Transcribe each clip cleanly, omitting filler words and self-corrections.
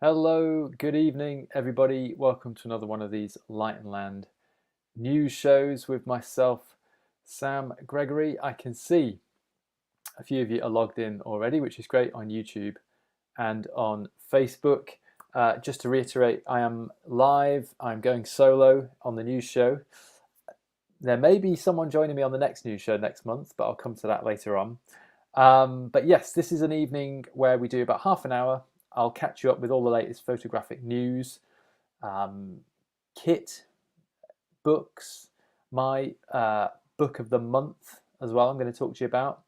Hello, good evening, everybody. Welcome to another one of these Light and Land news shows with myself, Sam Gregory. I can see a few of you are logged in already, which is great on YouTube and on Facebook. Just to reiterate, I am live. I'm going solo on the news show. There may be someone joining me on the next news show next month, but I'll come to that later on. But yes, this is an evening where we do about half an hour. I'll catch you up with all the latest photographic news, kit, books, my book of the month as well I'm going to talk to you about.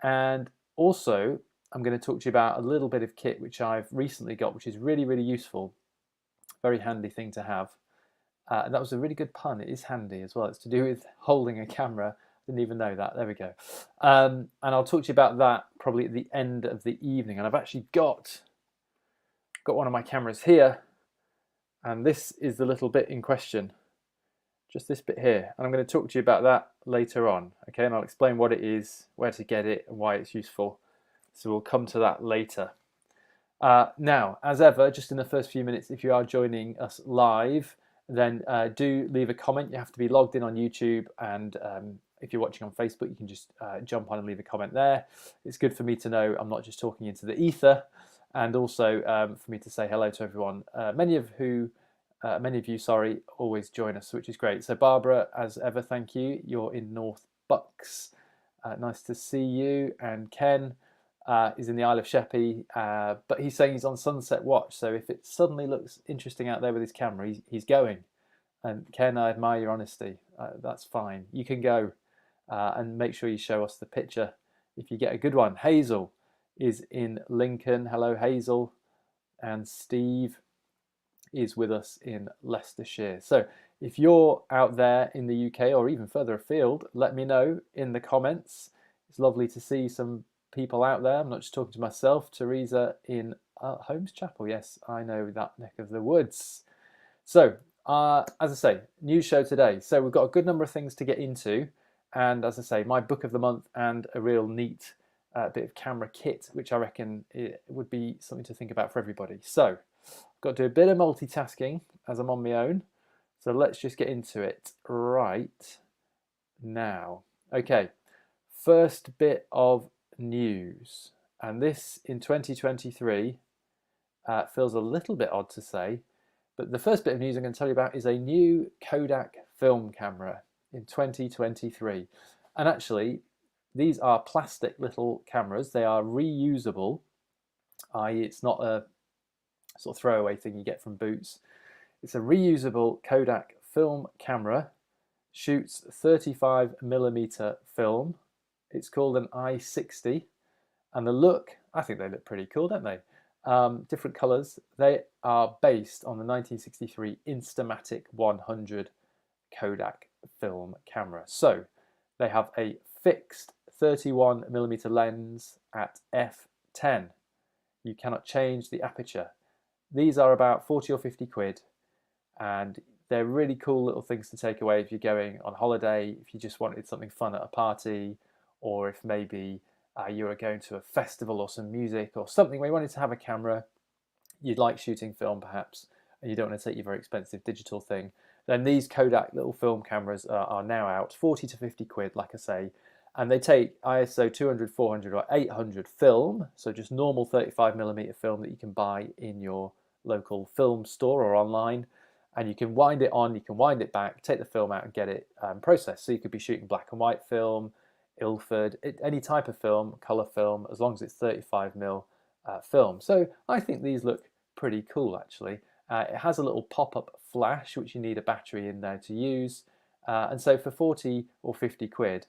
And also, I'm going to talk to you about a little bit of kit which I've recently got, which is really, really useful. Very handy thing to have. And that was a really good pun. It is handy as well. It's to do with holding a camera. Didn't even know that. There we go. And I'll talk to you about that probably at the end of the evening. And I've actually got one of my cameras here, and this is the little bit in question, just this bit here, and I'm going to talk to you about that later on, okay? And I'll explain what it is, where to get it, and why it's useful. So we'll come to that later. Now, as ever, just in the first few minutes, if you are joining us live, then do leave a comment. You have to be logged in on YouTube, and if you're watching on Facebook, you can just jump on and leave a comment there. It's good for me to know I'm not just talking into the ether, and also for me to say hello to everyone. Many of you, always join us, which is great. So Barbara, as ever, thank you. You're in North Bucks. Nice to see you. And Ken is in the Isle of Sheppey, but he's saying he's on sunset watch. So if it suddenly looks interesting out there with his camera, he's going. And Ken, I admire your honesty. That's fine. You can go and make sure you show us the picture if you get a good one. Hazel is in Lincoln. Hello, Hazel. And Steve is with us in Leicestershire. So if you're out there in the UK or even further afield, let me know in the comments. It's lovely to see some people out there. I'm not just talking to myself. Teresa in Holmes Chapel. Yes, I know that neck of the woods. So as I say, news show today. So we've got a good number of things to get into. And as I say, my book of the month and a real neat bit of camera kit, which I reckon it would be something to think about for everybody. So I've got to do a bit of multitasking as I'm on my own. So let's just get into it right now. Okay, first bit of news. And this in 2023 feels a little bit odd to say, but the first bit of news I'm going to tell you about is a new Kodak film camera in 2023. And actually, these are plastic little cameras. They are reusable, i.e. it's not a sort of throwaway thing you get from Boots. It's a reusable Kodak film camera, shoots 35mm film. It's called an i60, and the look, I think they look pretty cool, don't they? Different colors. They are based on the 1963 Instamatic 100 Kodak film camera. So they have a fixed 31mm lens at f10. You cannot change the aperture. These are about 40 or 50 quid, and they're really cool little things to take away if you're going on holiday, if you just wanted something fun at a party, or if maybe you were going to a festival or some music or something where you wanted to have a camera, you'd like shooting film perhaps, and you don't want to take your very expensive digital thing, then these Kodak little film cameras are now out, 40 to 50 quid, like I say, and they take ISO 200, 400 or 800 film, so just normal 35mm film that you can buy in your local film store or online, and you can wind it on, you can wind it back, take the film out and get it processed. So you could be shooting black and white film, Ilford, any type of film, colour film, as long as it's 35mm film. So I think these look pretty cool actually. It has a little pop-up flash which you need a battery in there to use, and so for 40 or 50 quid,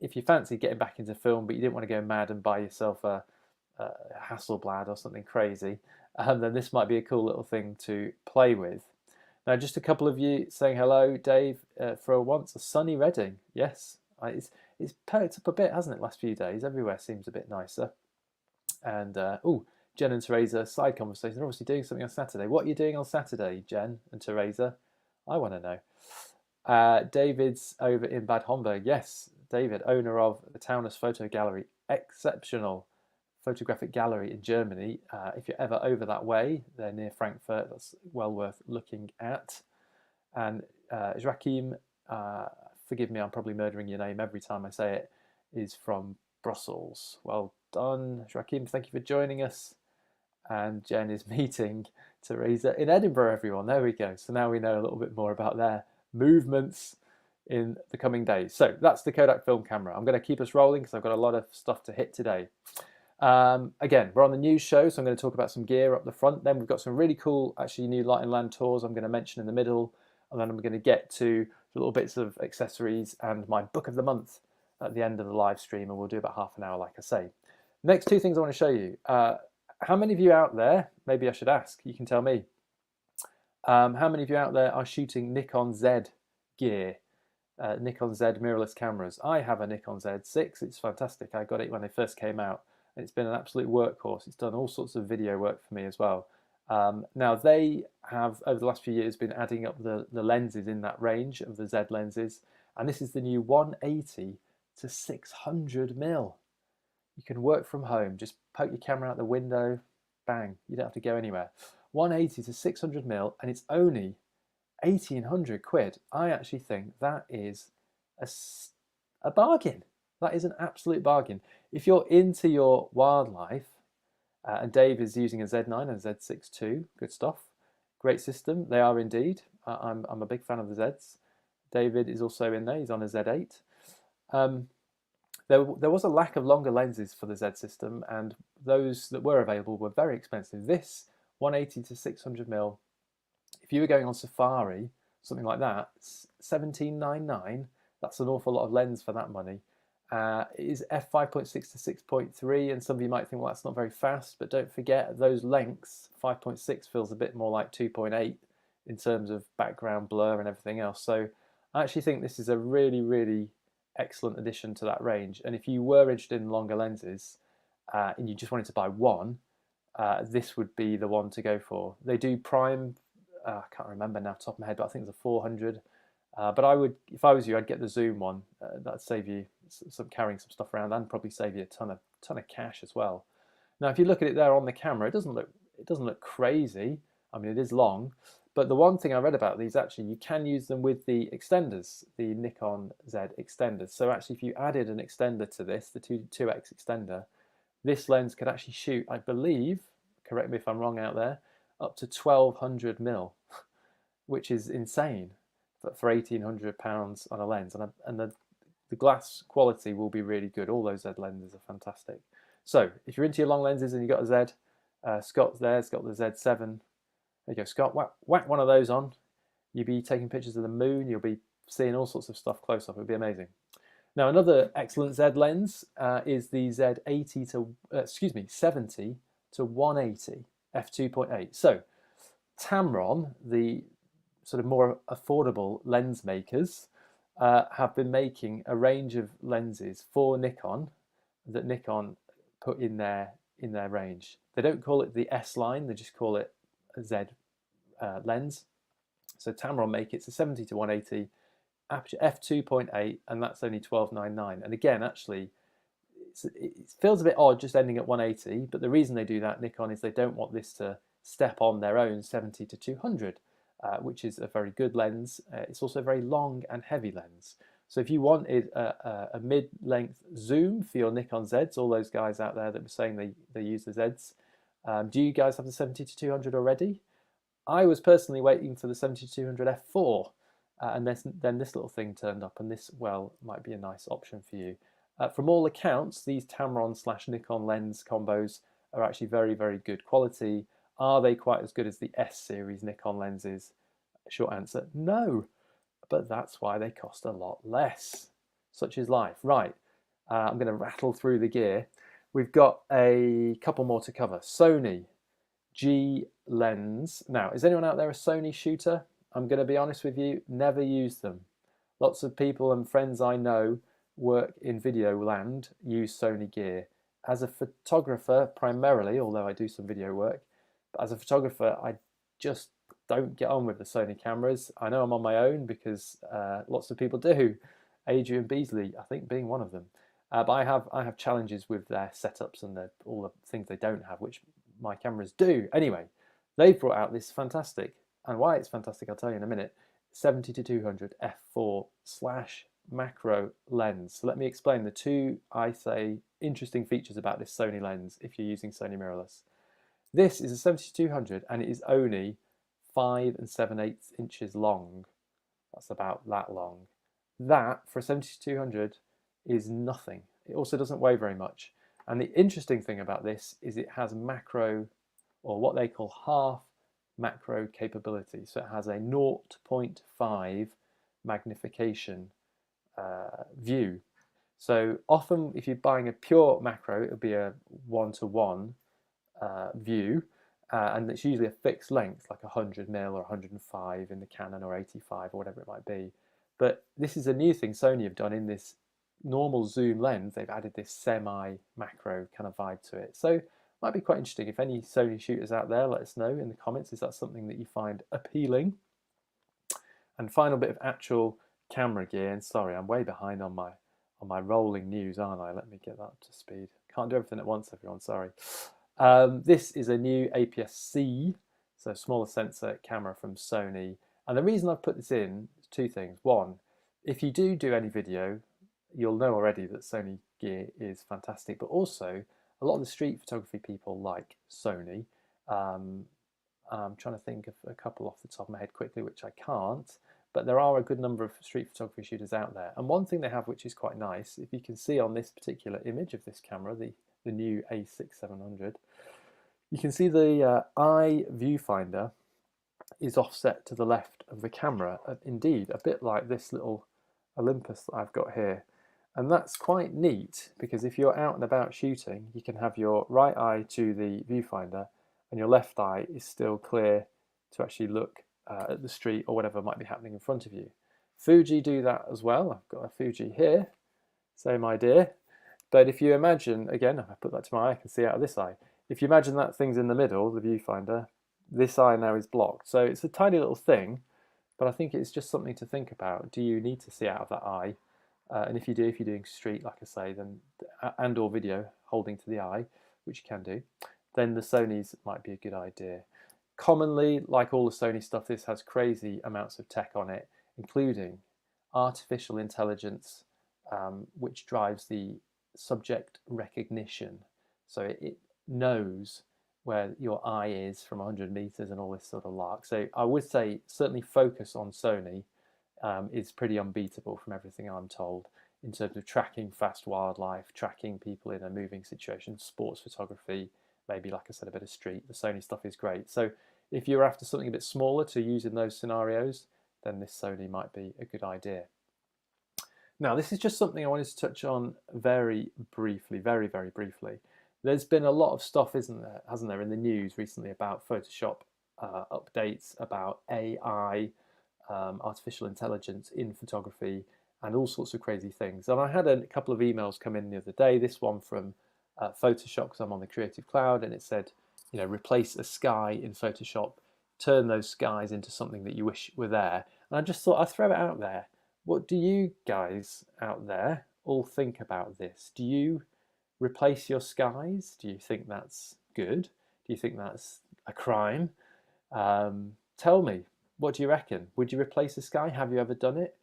if you fancy getting back into film but you didn't want to go mad and buy yourself a Hasselblad or something crazy, then this might be a cool little thing to play with. Now, just a couple of you saying hello, Dave, for once, a sunny Reading. Yes, it's perked up a bit, hasn't it, last few days? Everywhere seems a bit nicer. And, Jen and Teresa, side conversation. They're obviously doing something on Saturday. What are you doing on Saturday, Jen and Teresa? I want to know. David's over in Bad Homburg. Yes, David, owner of the Taunus Photo Gallery. Exceptional photographic gallery in Germany. If you're ever over that way, they're near Frankfurt. That's well worth looking at. And Joachim, forgive me, I'm probably murdering your name every time I say it, is from Brussels. Well done, Joachim. Thank you for joining us. And Jen is meeting Teresa in Edinburgh, everyone. There we go. So now we know a little bit more about their movements in the coming days. So that's the Kodak film camera. I'm going to keep us rolling because I've got a lot of stuff to hit today. Again, we're on the news show, so I'm going to talk about some gear up the front. Then we've got some really cool, actually, new Light and Land tours I'm going to mention in the middle. And then I'm going to get to little bits of accessories and my book of the month at the end of the live stream. And we'll do about half an hour, like I say. Next two things I want to show you. How many of you out there, maybe I should ask, you can tell me, how many of you out there are shooting Nikon Z gear, Nikon Z mirrorless cameras? I have a Nikon Z6, it's fantastic. I got it when they first came out, and it's been an absolute workhorse. It's done all sorts of video work for me as well. Now they have, over the last few years, been adding up the lenses in that range of the Z lenses, and this is the new 180 to 600 mil. You can work from home, just poke your camera out the window, bang, you don't have to go anywhere. 180 to 600 mil, and it's only 1,800 quid. I actually think that is a bargain. That is an absolute bargain. If you're into your wildlife, and Dave is using a Z9 and a Z6 too, good stuff, great system, they are indeed. I'm a big fan of the Zs. David is also in there, he's on a Z8. There was a lack of longer lenses for the Z system, and those that were available were very expensive. This 180 to 600 mil, if you were going on safari, something like that, 1799, that's an awful lot of lens for that money. It is f5.6 to 6.3, and some of you might think, well, that's not very fast, but don't forget those lengths. 5.6 feels a bit more like 2.8 in terms of background blur and everything else. So I actually think this is a really, really excellent addition to that range. And if you were interested in longer lenses and you just wanted to buy one, this would be the one to go for. They do prime, I can't remember now off the top of my head, but I think it's a 400. But I would, if I was you, I'd get the zoom one. That'd save you some carrying some stuff around, and probably save you a ton of cash as well. Now, if you look at it there on the camera, it doesn't look crazy. I mean, it is long, but the one thing I read about these, actually, you can use them with the extenders, the Nikon Z extenders. So actually, if you added an extender to this, the 2x extender, this lens could actually shoot, I believe, correct me if I'm wrong out there, up to 1200 mil, which is insane for £1,800 on a lens, and the glass quality will be really good. All those Z lenses are fantastic. So if you're into your long lenses and you've got a Z, Scott's there, it's got the Z7. There you go, Scott, whack one of those on. You'll be taking pictures of the moon, you'll be seeing all sorts of stuff close up, it'll be amazing. Now, another excellent Z lens is the Z80 to, 70 to 180 f2.8. So Tamron, the sort of more affordable lens makers, have been making a range of lenses for Nikon that Nikon put in their range. They don't call it the S line, they just call it a Z lens. So Tamron make it's a 70 to 180 aperture f2.8, and that's only 1299. And again, actually, it feels a bit odd just ending at 180, but the reason they do that, Nikon, is they don't want this to step on their own 70 to 200. Which is a very good lens. It's also a very long and heavy lens. So if you wanted a mid-length zoom for your Nikon Zs, all those guys out there that were saying they use the Zs, do you guys have the 70 to 200 already? I was personally waiting for the 70 to 200 f4, and then this little thing turned up, and this, well, might be a nice option for you. From all accounts, these Tamron / Nikon lens combos are actually very, very good quality. Are they quite as good as the S series Nikon lenses? Short answer, no. But that's why they cost a lot less. Such is life. Right, I'm going to rattle through the gear. We've got a couple more to cover. Sony G lens. Now, is anyone out there a Sony shooter? I'm going to be honest with you, never used them. Lots of people and friends I know work in video land use Sony gear. As a photographer, primarily, although I do some video work, but as a photographer, I just don't get on with the Sony cameras. I know I'm on my own because lots of people do. Adrian Beasley, I think, being one of them. But I have challenges with their setups and all the things they don't have, which my cameras do. Anyway, they've brought out this fantastic, and why it's fantastic I'll tell you in a minute, 70-200 f4 slash macro lens. So let me explain the two, I say, interesting features about this Sony lens if you're using Sony mirrorless. This is a 70-200 and it is only 5 7/8 inches long. That's about that long. That, for a 70-200, is nothing. It also doesn't weigh very much. And the interesting thing about this is it has macro, or what they call half macro capability. So it has a 0.5 magnification view. So often if you're buying a pure macro, it'll be a 1-to-1 view, and it's usually a fixed length, like 100mm or 105 in the Canon, or 85 or whatever it might be. But this is a new thing Sony have done in this normal zoom lens. They've added this semi-macro kind of vibe to it. So it might be quite interesting. If any Sony shooters out there, let us know in the comments. Is that something that you find appealing? And final bit of actual camera gear. And sorry, I'm way behind on my rolling news, aren't I? Let me get that up to speed. Can't do everything at once, everyone. Sorry. This is a new APS-C, so smaller sensor camera from Sony. And the reason I've put this in is two things. One, if you do any video, you'll know already that Sony gear is fantastic, but also a lot of the street photography people like Sony. I'm trying to think of a couple off the top of my head quickly, which I can't, but there are a good number of street photography shooters out there. And one thing they have, which is quite nice, if you can see on this particular image of this camera, the new A6700, you can see the eye viewfinder is offset to the left of the camera. Indeed, a bit like this little Olympus that I've got here. And that's quite neat, because if you're out and about shooting, you can have your right eye to the viewfinder and your left eye is still clear to actually look at the street or whatever might be happening in front of you. Fuji do that as well. I've got a Fuji here, same idea. But if you imagine, again, if I put that to my eye, I can see out of this eye. If you imagine that thing's in the middle, the viewfinder, this eye now is blocked. So it's a tiny little thing, but I think it's just something to think about. Do you need to see out of that eye? And if you do, if you're doing street, like I say, then and or video holding to the eye, which you can do, then the Sony's might be a good idea. Commonly, like all the Sony stuff, this has crazy amounts of tech on it, including artificial intelligence, which drives the subject recognition. So it knows where your eye is from 100 meters and all this sort of lark. So I would say certainly focus on Sony is pretty unbeatable from everything I'm told in terms of tracking fast wildlife, tracking people in a moving situation, sports photography, maybe, like I said, a bit of street. The Sony stuff is great. So if you're after something a bit smaller to use in those scenarios, then this Sony might be a good idea. Now, this is just something I wanted to touch on very briefly, very briefly. There's been a lot of stuff, hasn't there, in the news recently about Photoshop updates, about AI, artificial intelligence in photography, and all sorts of crazy things. And I had a couple of emails come in the other day. This one from Photoshop, because I'm on the Creative Cloud, and it said, you know, replace a sky in Photoshop, turn those skies into something that you wish were there. And I just thought I'd throw it out there. What do you guys out there all think about this? Do you replace your skies? Do you think that's good? Do you think that's a crime? Tell me, what do you reckon? Would you replace a sky? Have you ever done it?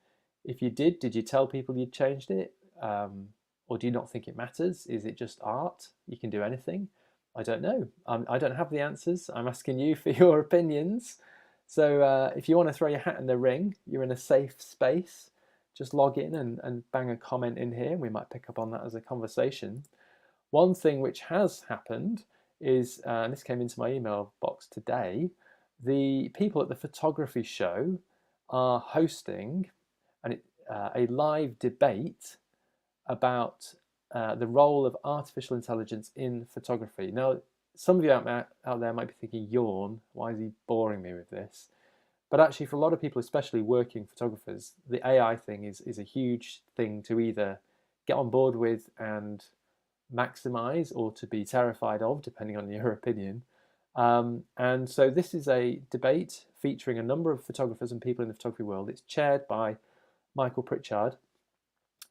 If you did you tell people you'd changed it? Or do you not think it matters? Is it just art? You can do anything? I don't know. I don't have the answers. I'm asking you for your opinions. So if you want to throw your hat in the ring, you're in a safe space. Just log in and bang a comment in here. We might pick up on that as a conversation. One thing which has happened is, and this came into my email box today, the people at the photography show are hosting a live debate about the role of artificial intelligence in photography. Now, some of you out there might be thinking, yawn, why is he boring me with this? But actually, for a lot of people, especially working photographers, the AI thing is a huge thing to either get on board with and maximize, or to be terrified of, depending on your opinion. And so this is a debate featuring a number of photographers and people in the photography world. It's chaired by Michael Pritchard,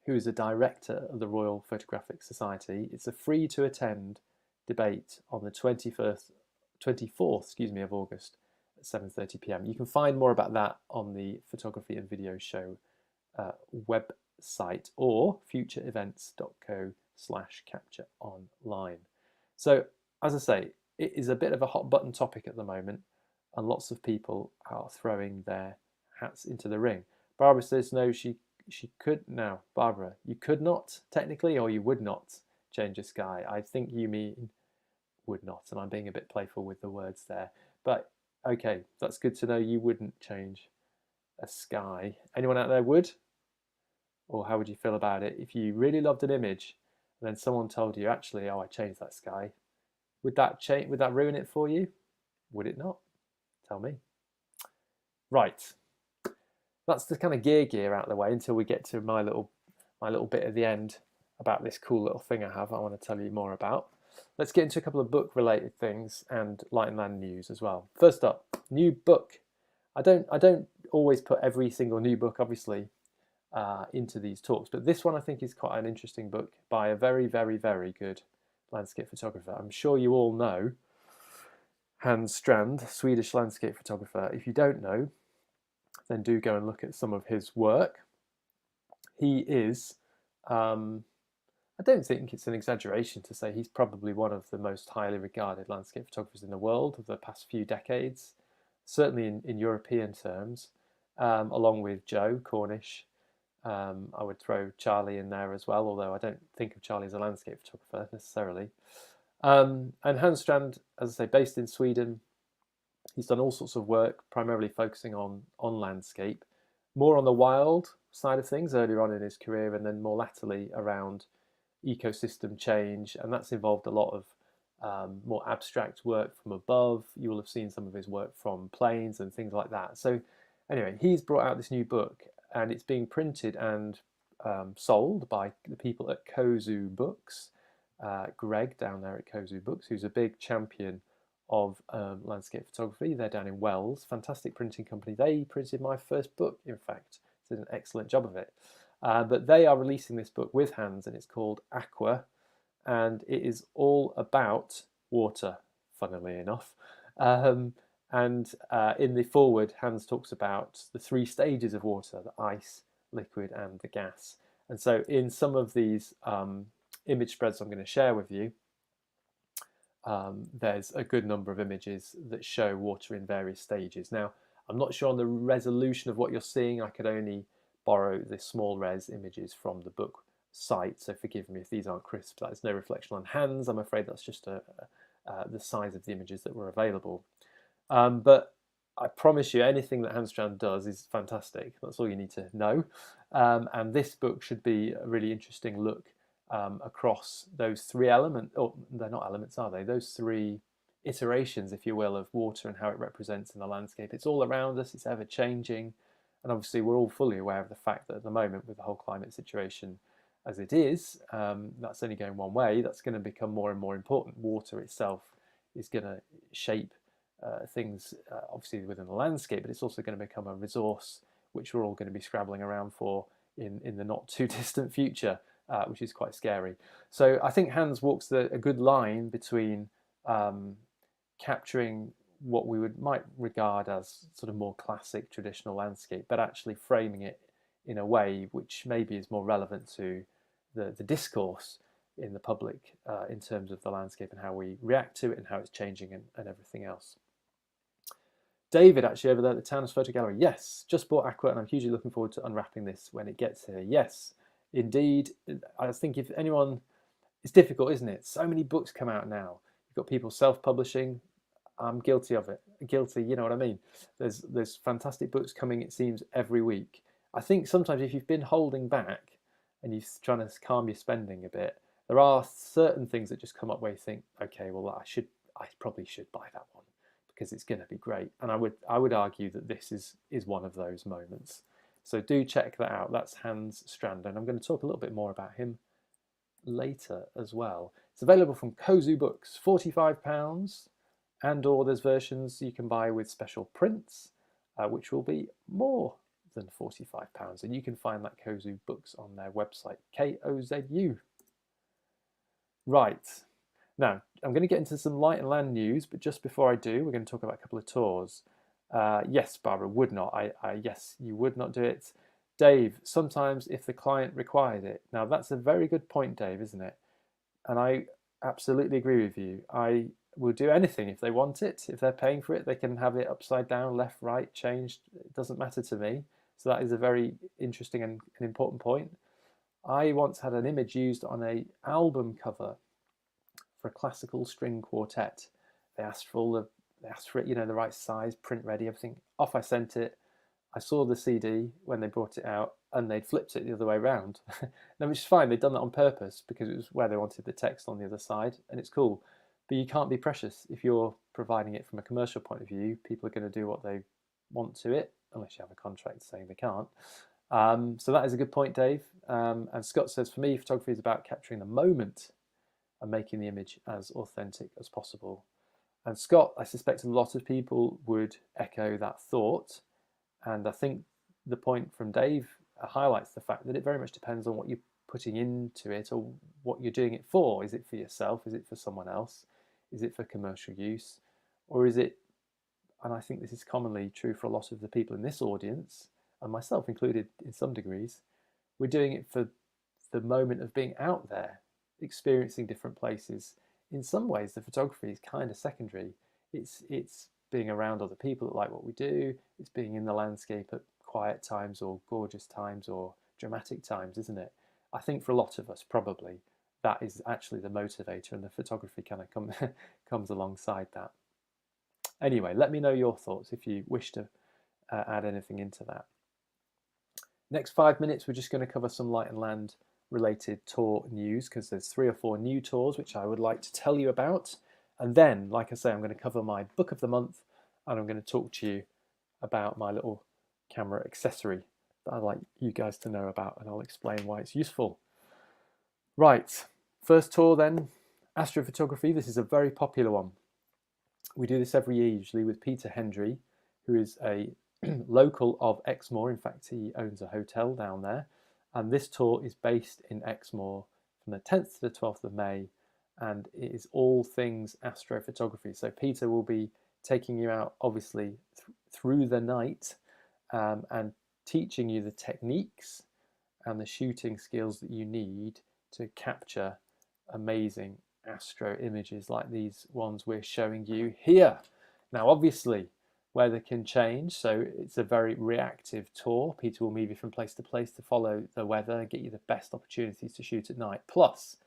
who is a director of the Royal Photographic Society. It's a free to attend debate on the 24th of August at 7:30 p.m. You can find more about that on the Photography and Video Show website or futureevents.co/captureonline. So, as I say, it is a bit of a hot button topic at the moment, and lots of people are throwing their hats into the ring. Barbara says no, she could. Now, Barbara, you could not technically, or you would not change a sky. I think you mean would not, and I'm being a bit playful with the words there. But okay, that's good to know. You wouldn't change a sky. Anyone out there would? Or how would you feel about it if you really loved an image and then someone told you, actually, oh, I changed that sky? Would that change? Would that ruin it for you? Would it not? Tell me. Right. That's the kind of gear out of the way until we get to my little bit at the end about this cool little thing I have I want to tell you more about. Let's get into a couple of book related things and light and land news as well. First up, new book. I don't always put every single new book, obviously, into these talks, but this one I think is quite an interesting book by a very, very, very good landscape photographer. I'm sure you all know Hans Strand, Swedish landscape photographer. If you don't know, then do go and look at some of his work. He is, I don't think it's an exaggeration to say he's probably one of the most highly regarded landscape photographers in the world of the past few decades, certainly in European terms, along with Joe Cornish. I would throw Charlie in there as well, although I don't think of Charlie as a landscape photographer necessarily. And Hans Strand, as I say, based in Sweden, he's done all sorts of work, primarily focusing on landscape, more on the wild side of things earlier on in his career, and then more latterly around ecosystem change, and that's involved a lot of more abstract work from above. You will have seen some of his work from planes and things like that. So anyway, he's brought out this new book, and it's being printed and sold by the people at Kozu Books. Greg down there at Kozu Books, who's a big champion of landscape photography. They're down in Wells, fantastic printing company. They printed my first book, in fact. Did an excellent job of it. But they are releasing this book with Hans, and it's called Aqua, and it is all about water, funnily enough. In the foreword, Hans talks about the 3 stages of water: the ice, liquid, and the gas. And so in some of these image spreads I'm going to share with you, there's a good number of images that show water in various stages. Now, I'm not sure on the resolution of what you're seeing. I could only borrow the small res images from the book site, so forgive me if these aren't crisp. That is no reflection on Hans. I'm afraid that's just the size of the images that were available. But I promise you, anything that Hans Strand does is fantastic. That's all you need to know. And this book should be a really interesting look across those 3 elements, or they're not elements, are they? Those 3 iterations, if you will, of water and how it represents in the landscape. It's all around us, it's ever changing, and obviously we're all fully aware of the fact that at the moment, with the whole climate situation as it is, that's only going one way. That's going to become more and more important. Water itself is going to shape things, obviously within the landscape, but it's also going to become a resource which we're all going to be scrabbling around for in the not too distant future, which is quite scary. So I think Hans walks a good line between capturing what we might regard as sort of more classic traditional landscape, but actually framing it in a way which maybe is more relevant to the discourse in the public in terms of the landscape and how we react to it and how it's changing and everything else. David, actually over there at the Tues Photo Gallery, yes, just bought Aqua, and I'm hugely looking forward to unwrapping this when it gets here. Yes, indeed. I think if anyone, it's difficult, isn't it? So many books come out now. You've got people self-publishing. I'm guilty of it. Guilty, you know what I mean? There's fantastic books coming, it seems, every week. I think sometimes if you've been holding back and you're trying to calm your spending a bit, there are certain things that just come up where you think, okay, well, I probably should buy that one because it's going to be great. And I would argue that this is one of those moments. So do check that out. That's Hans Strand, and I'm going to talk a little bit more about him later as well. It's available from Kozu Books, £45, and/or there's versions you can buy with special prints, which will be more than £45. And you can find that Kozu Books on their website, Kozu. Right. Now, I'm going to get into some light and land news, but just before I do, we're going to talk about a couple of tours. Yes, Barbara, would not. Yes, you would not do it. Dave, sometimes if the client requires it. Now, that's a very good point, Dave, isn't it? And I absolutely agree with you. I will do anything if they want it. If they're paying for it, they can have it upside down, left, right, changed. It doesn't matter to me. So that is a very interesting and an important point. I once had an image used on an album cover for a classical string quartet. They asked for it, you know, the right size, print ready, everything. Off I sent it. I saw the CD when they brought it out, and they'd flipped it the other way around. Now, which is fine. They'd done that on purpose because it was where they wanted the text on the other side, and it's cool. But you can't be precious if you're providing it from a commercial point of view. People are going to do what they want to it, unless you have a contract saying they can't. So that is a good point, Dave. And Scott says, for me, photography is about capturing the moment and making the image as authentic as possible. And Scott, I suspect a lot of people would echo that thought. And I think the point from Dave highlights the fact that it very much depends on what you're putting into it or what you're doing it for. Is it for yourself? Is it for someone else? Is it for commercial use? Or is it, and I think this is commonly true for a lot of the people in this audience, and myself included in some degrees, we're doing it for the moment of being out there, experiencing different places. In some ways, the photography is kind of secondary. It's being around other people that like what we do. It's being in the landscape at quiet times or gorgeous times or dramatic times, isn't it? I think for a lot of us, probably, that is actually the motivator, and the photography kind of comes alongside that. Anyway, let me know your thoughts if you wish to add anything into that. Next 5 minutes, we're just going to cover some light and land related tour news because there's 3 or 4 new tours which I would like to tell you about. And then, like I say, I'm going to cover my book of the month, and I'm going to talk to you about my little camera accessory that I'd like you guys to know about, and I'll explain why it's useful. Right, first tour then, astrophotography. This is a very popular one. We do this every year usually with Peter Hendry, who is a local of Exmoor. In fact, he owns a hotel down there. And this tour is based in Exmoor from the 10th to the 12th of May, and it is all things astrophotography. So Peter will be taking you out, obviously, through the night and teaching you the techniques and the shooting skills that you need to capture amazing astro images like these ones we're showing you here. Now, obviously, weather can change, so it's a very reactive tour. Peter will move you from place to place to follow the weather and get you the best opportunities to shoot at night. Plus,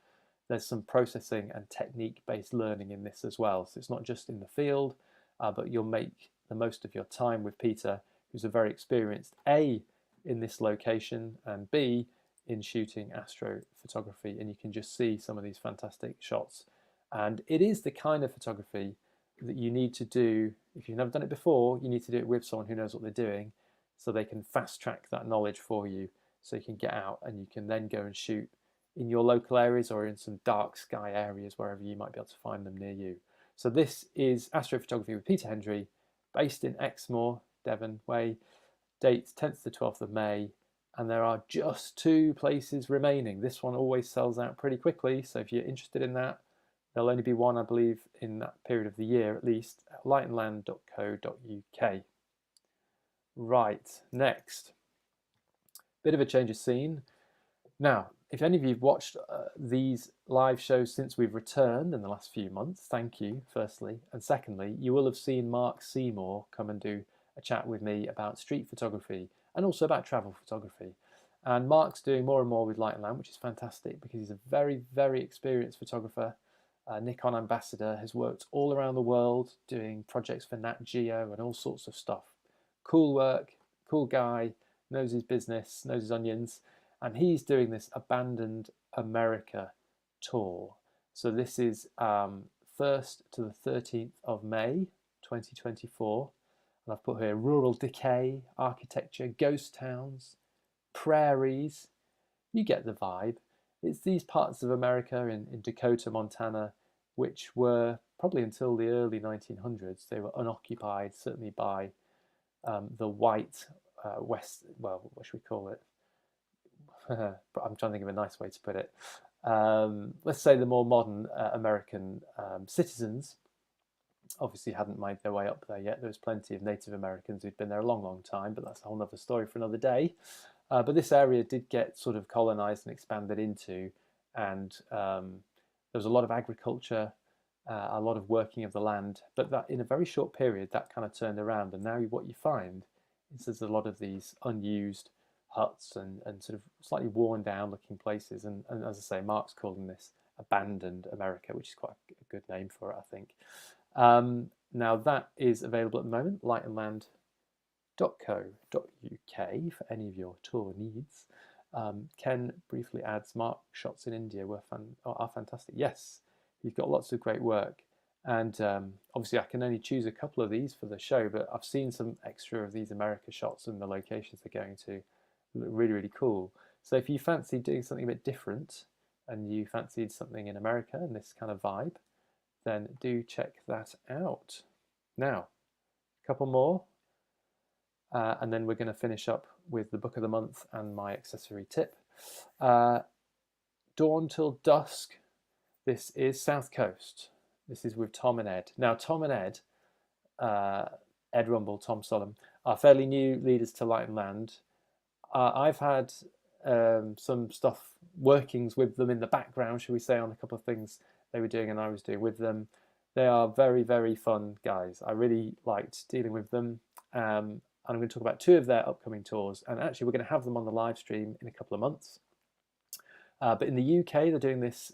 there's some processing and technique-based learning in this as well. So it's not just in the field, but you'll make the most of your time with Peter, who's a very experienced A, in this location, and B, in shooting astrophotography. And you can just see some of these fantastic shots. And it is the kind of photography that you need to do. If you've never done it before, you need to do it with someone who knows what they're doing, so they can fast track that knowledge for you, so you can get out and you can then go and shoot in your local areas or in some dark sky areas wherever you might be able to find them near you. So this is astrophotography with Peter Hendry, based in Exmoor, Devon Way. Dates 10th to 12th of May, and there are just 2 places remaining. This one always sells out pretty quickly, so if you're interested in that, there'll only be one, I believe, in that period of the year at least, at lightandland.co.uk. Right, next. Bit of a change of scene. Now, if any of you have watched these live shows since we've returned in the last few months, thank you, firstly. And secondly, you will have seen Mark Seymour come and do a chat with me about street photography and also about travel photography. And Mark's doing more and more with Light and Land, which is fantastic because he's a very, very experienced photographer. Nikon ambassador, has worked all around the world doing projects for Nat Geo and all sorts of stuff. Cool work, cool guy, knows his business, knows his onions, and he's doing this Abandoned America tour. So this is 1st to the 13th of May 2024. And I've put here rural decay, architecture, ghost towns, prairies. You get the vibe. It's these parts of America in Dakota, Montana, which were probably until the early 1900s, they were unoccupied, certainly by the white west. Well, what should we call it? I'm trying to think of a nice way to put it. Let's say the more modern American citizens obviously hadn't made their way up there yet. There was plenty of Native Americans who'd been there a long, long time, but that's a whole other story for another day. But this area did get sort of colonized and expanded into, and there was a lot of agriculture, a lot of working of the land, but that in a very short period that kind of turned around, and now what you find is there's a lot of these unused huts and sort of slightly worn down looking places, and as I say, Mark's calling this abandoned America, which is quite a good name for it, I think. Now that is available at the moment, lightandland.co.uk for any of your tour needs. Ken briefly adds, Mark shots in India are fantastic. Yes, he's got lots of great work, and obviously I can only choose a couple of these for the show, but I've seen some extra of these America shots and the locations they're going to look really, really cool. So if you fancy doing something a bit different and you fancied something in America and this kind of vibe, then do check that out. Now, a couple more, and then we're going to finish up with the book of the month and my accessory tip. Dawn Till Dusk. This is South Coast. This is with Tom and Ed. Now, Tom and Ed, Ed Rumble, Tom Solom, are fairly new leaders to Light and Land. I've had some workings with them in the background, shall we say, on a couple of things they were doing and I was doing with them. They are very, very fun guys. I really liked dealing with them. And I'm going to talk about two of their upcoming tours. And actually, we're going to have them on the live stream in a couple of months. But in the UK, they're doing this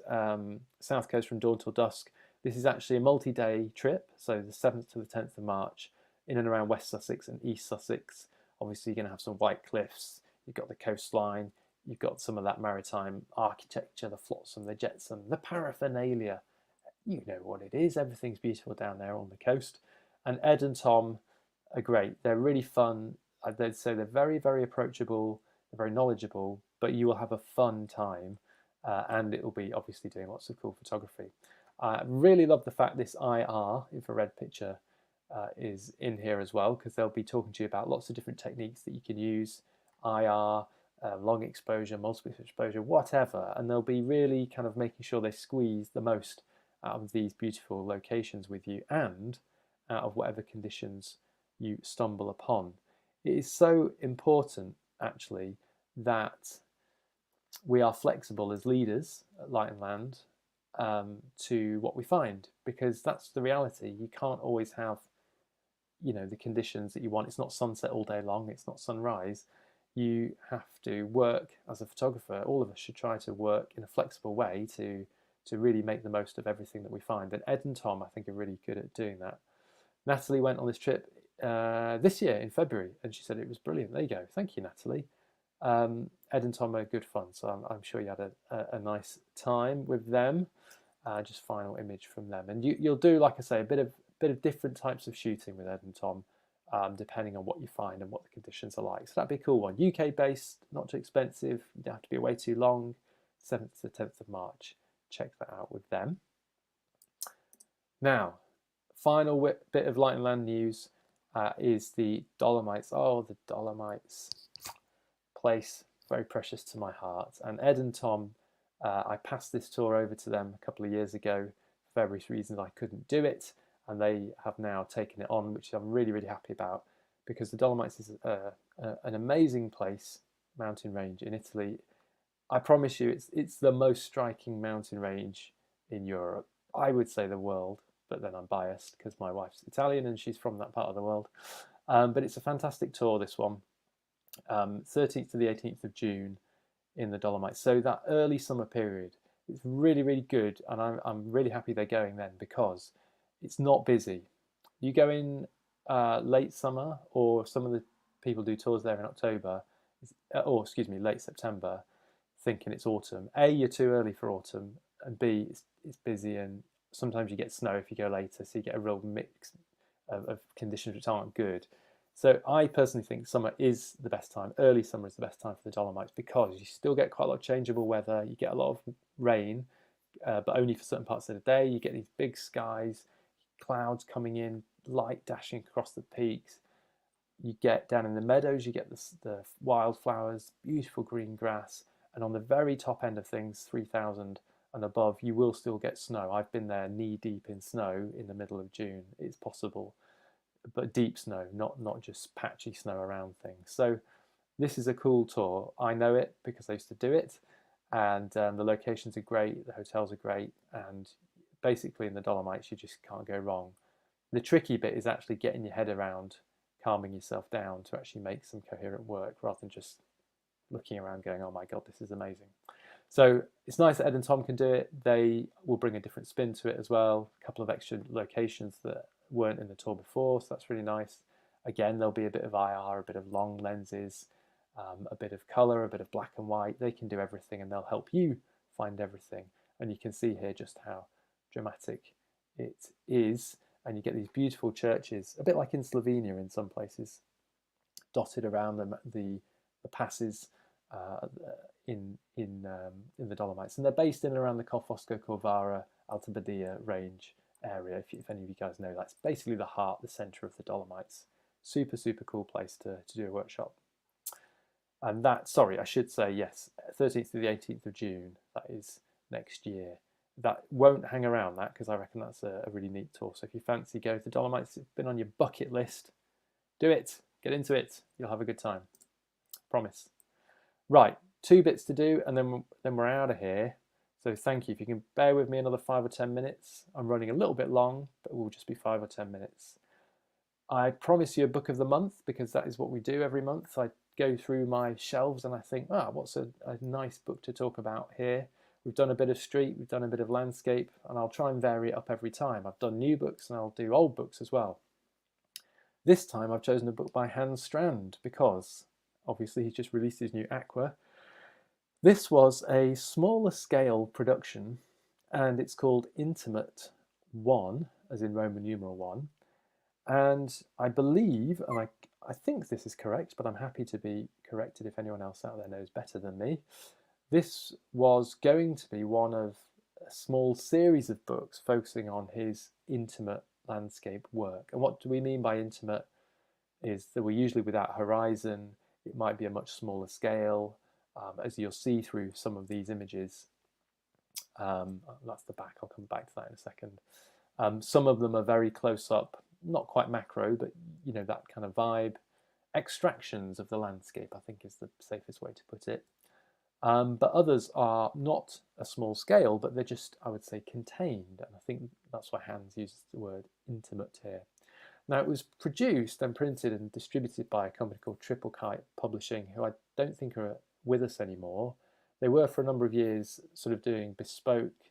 South Coast from Dawn Till Dusk. This is actually a multi-day trip, so the 7th to the 10th of March, in and around West Sussex and East Sussex. Obviously, you're going to have some white cliffs. You've got the coastline. You've got some of that maritime architecture, the flotsam, the jetsam, the paraphernalia. You know what it is. Everything's beautiful down there on the coast. And Ed and Tom are great. They're really fun. They'd say they're very, very approachable. They're very knowledgeable, but you will have a fun time. And it will be obviously doing lots of cool photography. I really love the fact this IR, infrared picture, is in here as well, because they'll be talking to you about lots of different techniques that you can use. IR, long exposure, multiple exposure, whatever, and they'll be really kind of making sure they squeeze the most out of these beautiful locations with you and out of whatever conditions you stumble upon. It is so important, actually, that we are flexible as leaders at Light and Land to what we find, because that's the reality. You can't always have, the conditions that you want. It's not sunset all day long. It's not sunrise. You have to work as a photographer. All of us should try to work in a flexible way to really make the most of everything that we find. And Ed and Tom, I think, are really good at doing that. Natalie went on this trip this year in February, and she said it was brilliant. There you go. Thank you, Natalie. Ed and Tom are good fun, so I'm sure you had a nice time with them. Just final image from them, and you'll do, like I say, a bit of different types of shooting with Ed and Tom, depending on what you find and what the conditions are like. So that'd be a cool one. UK based, not too expensive. You don't have to be away too long. 7th to 10th of March. Check that out with them. Now, final bit of Light and Land news is the Dolomites. Oh, the Dolomites. Place very precious to my heart. And Ed and Tom, I passed this tour over to them a couple of years ago. For various reasons I couldn't do it, and they have now taken it on, which I'm really, really happy about, because the Dolomites is an amazing place, mountain range in Italy. I promise you, it's the most striking mountain range in Europe. I would say the world, but then I'm biased because my wife's Italian and she's from that part of the world. But it's a fantastic tour, this one. 13th to the 18th of June in the Dolomites. So that early summer period, it's really, really good. And I'm really happy they're going then, because it's not busy. You go in late summer, or some of the people do tours there in October, or excuse me, late September, thinking it's autumn. A, you're too early for autumn, and B, it's busy, and sometimes you get snow if you go later, so you get a real mix of conditions which aren't good. So I personally think summer is the best time. Early summer is the best time for the Dolomites, because you still get quite a lot of changeable weather. You get a lot of rain, but only for certain parts of the day. You get these big skies, clouds coming in, light dashing across the peaks. you get down in the meadows, you get the wildflowers, beautiful green grass, and on the very top end of things, 3,000 and above, you will still get snow. I've been there knee deep in snow in the middle of June. It's possible, but deep snow, not just patchy snow around things. So this is a cool tour. I know it because I used to do it, and the locations are great, the hotels are great, and basically in the Dolomites you just can't go wrong. The tricky bit is actually getting your head around calming yourself down to actually make some coherent work rather than just looking around going, oh my God, this is amazing. So it's nice that Ed and Tom can do it. They will bring a different spin to it as well. A couple of extra locations that weren't in the tour before, so that's really nice. Again, there'll be a bit of IR, a bit of long lenses, a bit of color, a bit of black and white. They can do everything and they'll help you find everything. And you can see here just how dramatic it is. And you get these beautiful churches, a bit like in Slovenia in some places, dotted around the passes in the Dolomites. And they're based in and around the Kolfosco-Corvara Alta Badia range area. If any of you guys know, that's basically the heart, the centre of the Dolomites. Super, super cool place to do a workshop. And that, sorry, I should say, yes, 13th to the 18th of June, that is next year. That won't hang around that because I reckon that's a really neat tour. So if you fancy going to the Dolomites, it's been on your bucket list, do it, get into it, you'll have a good time, promise. Right, 2 bits to do and then we're out of here. So thank you. If you can bear with me another 5 or 10 minutes. I'm running a little bit long, but it will just be 5 or 10 minutes. I promise you a book of the month because that is what we do every month. I go through my shelves and I think, what's a nice book to talk about here? We've done a bit of street, we've done a bit of landscape, and I'll try and vary it up every time. I've done new books and I'll do old books as well. This time I've chosen a book by Hans Strand because obviously he's just released his new Aqua. This was a smaller scale production and it's called Intimate 1, as in Roman numeral 1. And I believe, and I think this is correct, but I'm happy to be corrected if anyone else out there knows better than me. This was going to be one of a small series of books focusing on his intimate landscape work. And what do we mean by intimate is that we're usually without horizon. It might be a much smaller scale, as you'll see through some of these images. That's the back, I'll come back to that in a second. Some of them are very close up, not quite macro, but you know, that kind of vibe. Extractions of the landscape, I think is the safest way to put it. But others are not a small scale, but they're just, I would say, contained. And I think that's why Hans uses the word intimate here. Now, it was produced and printed and distributed by a company called Triple Kite Publishing, who I don't think are with us anymore. They were for a number of years sort of doing bespoke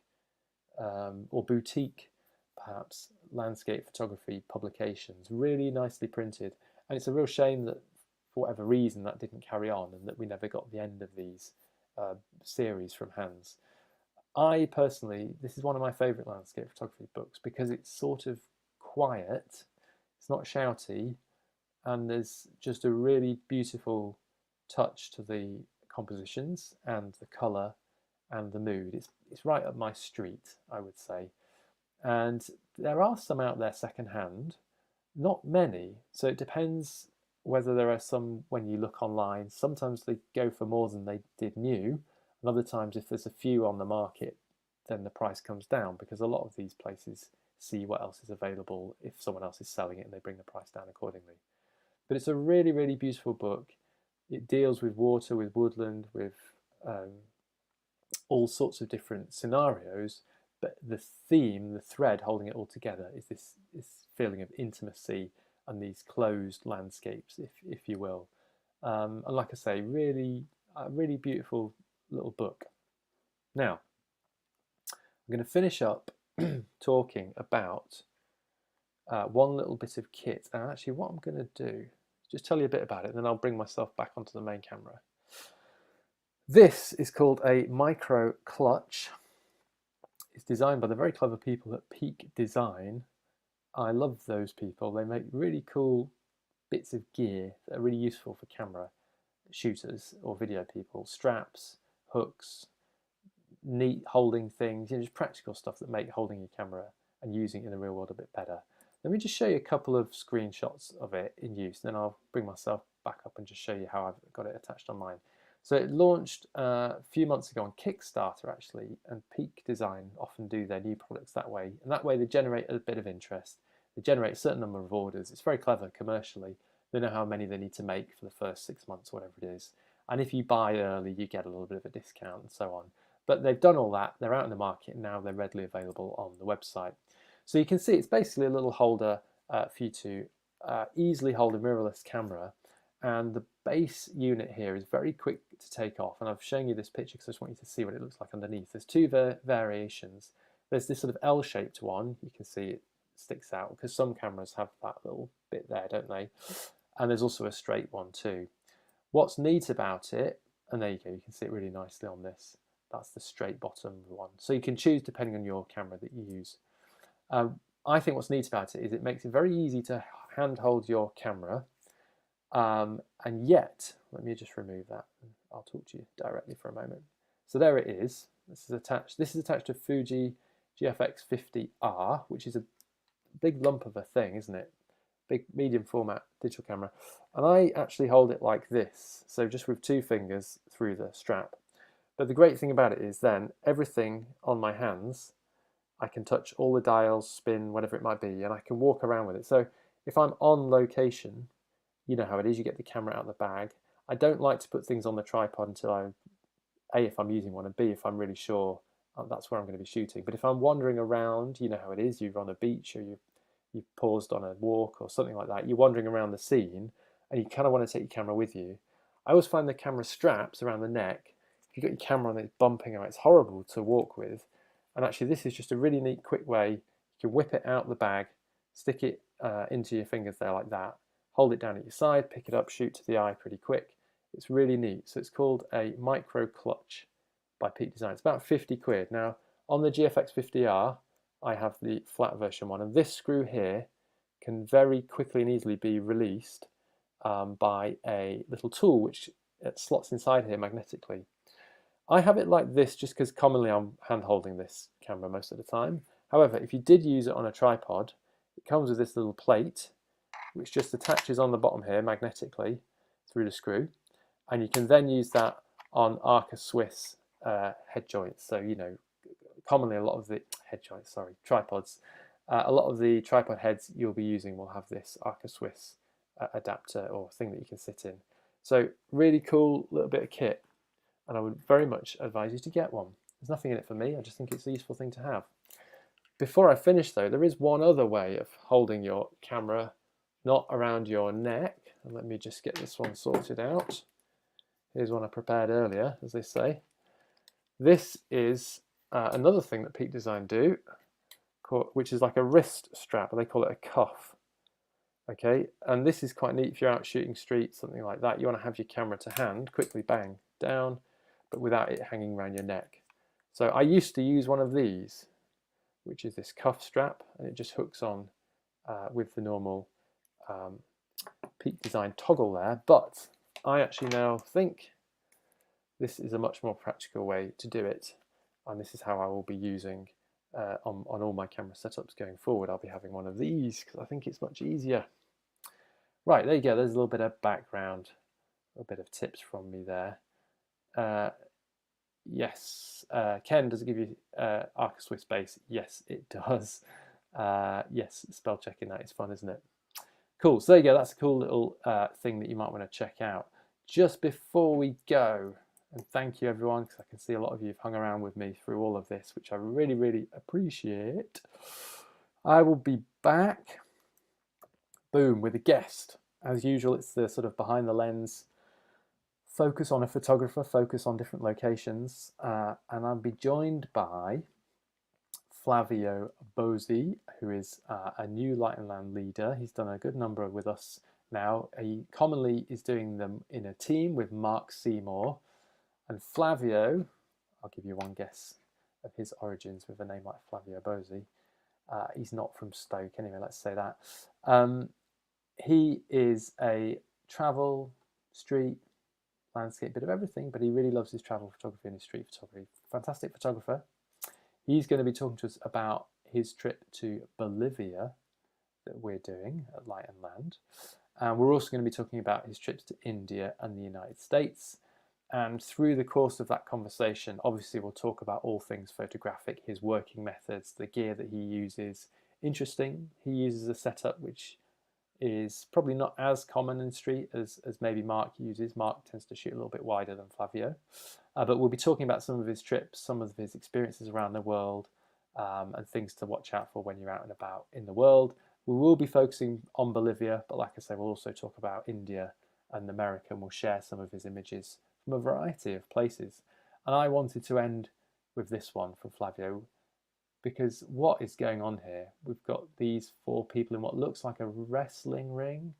or boutique, perhaps, landscape photography publications, really nicely printed. And it's a real shame that for whatever reason that didn't carry on and that we never got the end of these series from Hans. I personally, this is one of my favourite landscape photography books because it's sort of quiet, it's not shouty, and there's just a really beautiful touch to the compositions and the colour and the mood. It's right up my street, I would say. And there are some out there secondhand, not many, so it depends whether there are some when you look online. Sometimes they go for more than they did new, and other times if there's a few on the market, then the price comes down because a lot of these places see what else is available if someone else is selling it and they bring the price down accordingly. But it's a really, really beautiful book. It deals with water, with woodland, with all sorts of different scenarios, but the theme, the thread holding it all together is this feeling of intimacy and these closed landscapes, if you will. And like I say, really, really beautiful little book. Now, I'm going to finish up talking about one little bit of kit. And actually what I'm going to do is just tell you a bit about it, and then I'll bring myself back onto the main camera. This is called a micro clutch. It's designed by the very clever people at Peak Design. I love those people. They make really cool bits of gear that are really useful for camera shooters or video people. Straps, hooks, neat holding things, just practical stuff that make holding your camera and using it in the real world a bit better. Let me just show you a couple of screenshots of it in use, then I'll bring myself back up and just show you how I've got it attached on mine. So it launched a few months ago on Kickstarter actually, and Peak Design often do their new products that way, and that way they generate a bit of interest. They generate a certain number of orders. It's very clever commercially. They know how many they need to make for the first 6 months, whatever it is. And if you buy early, you get a little bit of a discount and so on. But they've done all that. They're out in the market now. They're readily available on the website. So you can see it's basically a little holder for you to easily hold a mirrorless camera. And the base unit here is very quick to take off. And I've shown you this picture because I just want you to see what it looks like underneath. There's two variations. There's this sort of L-shaped one. You can see it sticks out because some cameras have that little bit there, don't they? And there's also a straight one too. What's neat about it, and there you go, you can see it really nicely on this. That's the straight bottom one. So you can choose depending on your camera that you use. I think what's neat about it is it makes it very easy to handhold your camera, and yet, let me just remove that. I'll talk to you directly for a moment. So there it is. This is attached. This is attached to Fuji GFX 50R, which is a big lump of a thing, isn't it? Big medium format digital camera. And I actually hold it like this, so just with two fingers through the strap. But the great thing about it is then everything on my hands, I can touch all the dials, spin, whatever it might be, and I can walk around with it. So if I'm on location, you know how it is, you get the camera out of the bag. I don't like to put things on the tripod until A, if I'm using one, and B, if I'm really sure that's where I'm going to be shooting. But if I'm wandering around, you know how it is, you're on a beach or you've paused on a walk or something like that, you're wandering around the scene and you kind of want to take your camera with you. I always find the camera straps around the neck, if you've got your camera on, it's bumping around, it's horrible to walk with. And actually this is just a really neat quick way. You can whip it out of the bag, stick it into your fingers there like that, hold it down at your side, pick it up, shoot to the eye pretty quick. It's really neat. So it's called a micro clutch by Peak Design. It's about 50 quid. Now on the GFX 50R, I have the flat version one, and this screw here can very quickly and easily be released by a little tool which it slots inside here magnetically. I have it like this just because commonly I'm hand holding this camera most of the time. However, if you did use it on a tripod, it comes with this little plate which just attaches on the bottom here magnetically through the screw, and you can then use that on Arca Swiss head joints. So you know, commonly a lot of the tripods, a lot of the tripod heads you'll be using will have this Arca Swiss adapter or thing that you can sit in. So really cool little bit of kit, and I would very much advise you to get one. There's nothing in it for me, I just think it's a useful thing to have. Before I finish though, there is one other way of holding your camera not around your neck, and let me just get this one sorted out. Here's one I prepared earlier, as they say. This is another thing that Peak Design do, which is like a wrist strap, they call it a cuff. Okay, and this is quite neat if you're out shooting streets, something like that. You want to have your camera to hand, quickly bang, down, but without it hanging around your neck. So I used to use one of these, which is this cuff strap, and it just hooks on with the normal Peak Design toggle there, but I actually now think this is a much more practical way to do it, and this is how I will be using on all my camera setups going forward. I'll be having one of these because I think it's much easier. Right, there you go, there's a little bit of background, a bit of tips from me there. Yes, Ken, does it give you Arca Swiss base? Yes, it does. Yes, spell checking that is fun, isn't it? Cool, so there you go, that's a cool little thing that you might want to check out. Just before we go, and thank you everyone, because I can see a lot of you have hung around with me through all of this, which I really, really appreciate. I will be back, boom, with a guest. As usual, it's the sort of behind the lens, focus on a photographer, focus on different locations, and I'll be joined by Flavio Bosi, who is a new Light and Land leader. He's done a good number with us now. He commonly is doing them in a team with Mark Seymour. And Flavio, I'll give you one guess of his origins with a name like Flavio Bosi. He's not from Stoke anyway, let's say that. He is a travel, street, landscape, bit of everything, but he really loves his travel photography and his street photography. Fantastic photographer. He's going to be talking to us about his trip to Bolivia that we're doing at Light and Land. And we're also going to be talking about his trips to India and the United States. And through the course of that conversation, obviously we'll talk about all things photographic, his working methods, the gear that he uses. Interesting, he uses a setup which is probably not as common in street as maybe Mark uses. Mark tends to shoot a little bit wider than Flavio. But we'll be talking about some of his trips, some of his experiences around the world, and things to watch out for when you're out and about in the world. We will be focusing on Bolivia, but like I say, we'll also talk about India and America, and we'll share some of his images from a variety of places. And I wanted to end with this one from Flavio, because what is going on here? We've got these 4 people in what looks like a wrestling ring,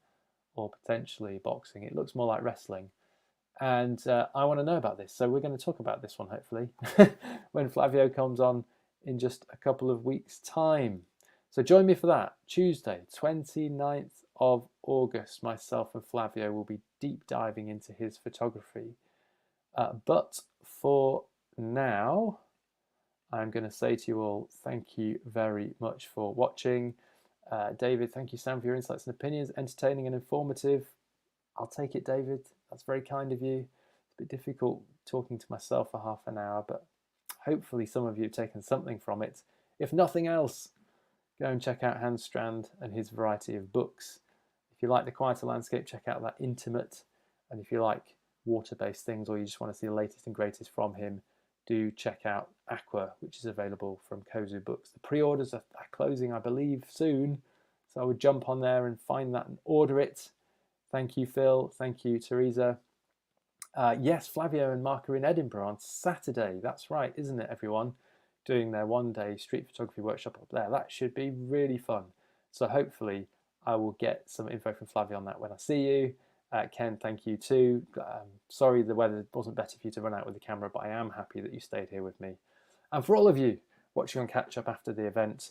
or potentially boxing. It looks more like wrestling. And I want to know about this. So we're going to talk about this one, hopefully, when Flavio comes on in just a couple of weeks' time. So join me for that. Tuesday, 29th of August, myself and Flavio will be deep diving into his photography. But for now, I'm going to say to you all, thank you very much for watching. David, thank you, Sam, for your insights and opinions. Entertaining and informative. I'll take it, David. That's very kind of you. It's a bit difficult talking to myself for half an hour, but hopefully some of you have taken something from it. If nothing else, go and check out Hans Strand and his variety of books. If you like the quieter landscape, check out that Intimate. And if you like water-based things, or you just want to see the latest and greatest from him, do check out Aqua, which is available from Kozu Books. The pre-orders are closing, I believe, soon. So I would jump on there and find that and order it. Thank you, Phil. Thank you, Teresa. Yes, Flavio and Mark are in Edinburgh on Saturday. That's right, isn't it, everyone? Doing their one-day street photography workshop up there. That should be really fun. So hopefully I will get some info from Flavio on that when I see you. Ken, thank you too. Sorry the weather wasn't better for you to run out with the camera, but I am happy that you stayed here with me. And for all of you watching on catch up after the event,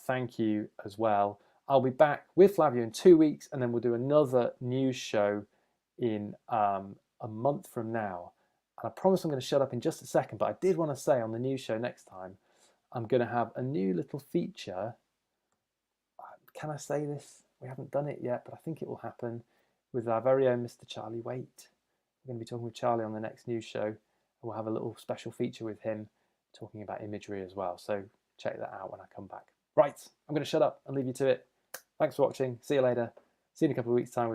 thank you as well. I'll be back with Flavio in 2 weeks, and then we'll do another news show in a month from now. And I promise I'm going to shut up in just a second, but I did want to say on the news show next time, I'm going to have a new little feature. Can I say this? We haven't done it yet, but I think it will happen with our very own Mr. Charlie Waite. We're going to be talking with Charlie on the next news show, and we'll have a little special feature with him talking about imagery as well. So check that out when I come back. Right, I'm going to shut up and leave you to it. Thanks for watching. See you later. See you in a couple of weeks' time.